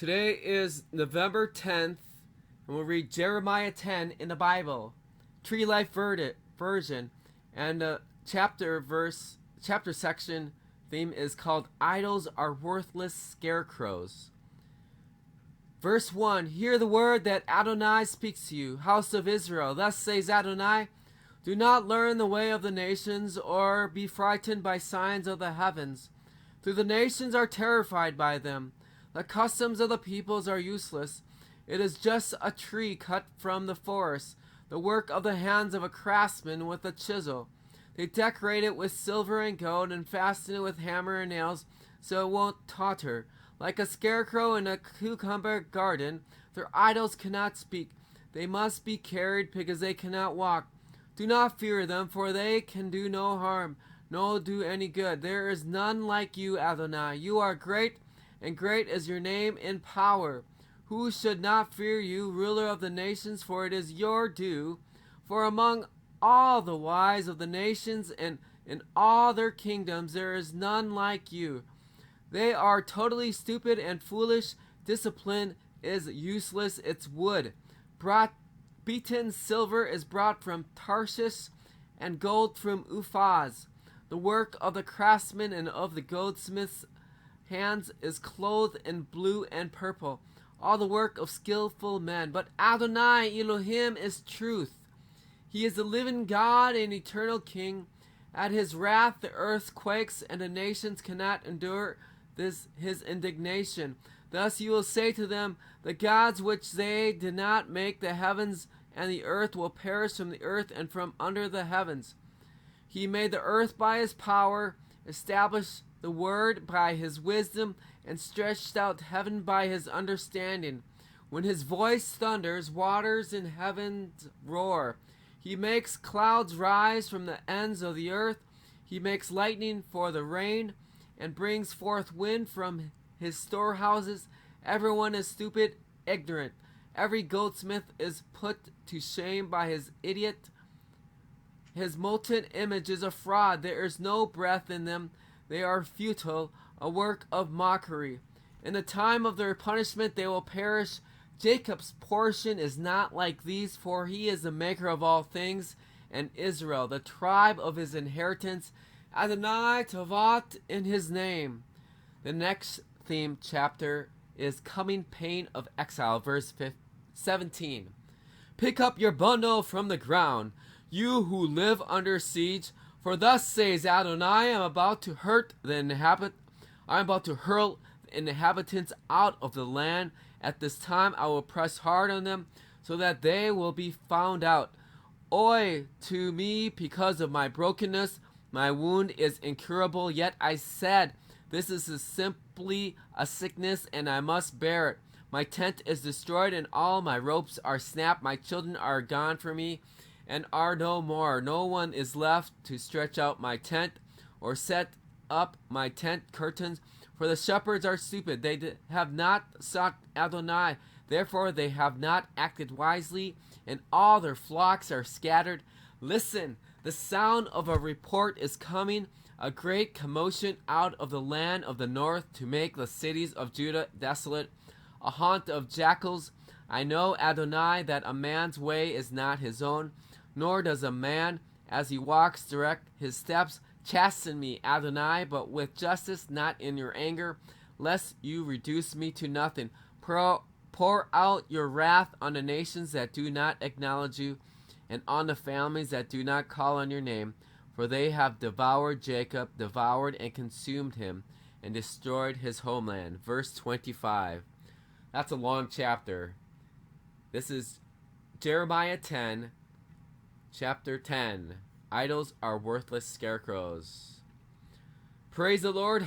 Today is November 10th, and we'll read Jeremiah 10 in the Bible, Tree Life version, and the chapter section theme is called Idols Are Worthless Scarecrows. Verse 1, Hear the word that Adonai speaks to you, house of Israel. Thus says Adonai, Do not learn the way of the nations, or be frightened by signs of the heavens. For the nations are terrified by them. The customs of the peoples are useless. It is just a tree cut from the forest, the work of the hands of a craftsman with a chisel. They decorate it with silver and gold and fasten it with hammer and nails so it won't totter. Like a scarecrow in a cucumber garden, their idols cannot speak. They must be carried because they cannot walk. Do not fear them, for they can do no harm, nor do any good. There is none like you, Adonai. You are great, and great is your name in power. Who should not fear you, ruler of the nations? For it is your due. For among all the wise of the nations and in all their kingdoms there is none like you. They are totally stupid and foolish. Discipline is useless. Its wood. Beaten silver is brought from Tarshish, and gold from Uphaz. The work of the craftsman and of the goldsmith's hands is clothed in blue and purple, all the work of skillful men. But Adonai Elohim is truth. He is the living God and eternal King. At his wrath the earth quakes, and the nations cannot endure his indignation. Thus you will say to them, The gods which they did not make, the heavens and the earth, will perish from the earth and from under the heavens. He made the earth by his power, established the word by his wisdom, and stretched out heaven by his understanding. When his voice thunders, waters in heavens roar. He makes clouds rise from the ends of the earth. He makes lightning for the rain, and brings forth wind from his storehouses. Everyone is stupid, ignorant. Every goldsmith is put to shame by his idiot. His molten image is a fraud. There is no breath in them. They are futile, a work of mockery. In the time of their punishment they will perish. Jacob's portion is not like these, for he is the maker of all things, and Israel, the tribe of his inheritance. Adonai Tavat in his name. The next theme chapter is Coming Pain of Exile, verse 17. Pick up your bundle from the ground, you who live under siege. For thus says Adonai, I am about to hurl the inhabitants out of the land. At this time I will press hard on them, so that they will be found out. Oi to me because of my brokenness. My wound is incurable, yet I said, This is simply a sickness, and I must bear it. My tent is destroyed, and all my ropes are snapped. My children are gone from me, and are no more. No one is left to stretch out my tent, or set up my tent curtains. For the shepherds are stupid. They have not sought Adonai. Therefore they have not acted wisely, and all their flocks are scattered. Listen, the sound of a report is coming, a great commotion out of the land of the north, to make the cities of Judah desolate, a haunt of jackals. I know, Adonai, that a man's way is not his own, nor does a man, as he walks, direct his steps. Chasten me, Adonai, but with justice, not in your anger, lest you reduce me to nothing. Pour out your wrath on the nations that do not acknowledge you, and on the families that do not call on your name. For they have devoured Jacob, devoured and consumed him, and destroyed his homeland. Verse 25. That's a long chapter. This is Jeremiah 10, chapter 10. Idols are worthless scarecrows. Praise the Lord.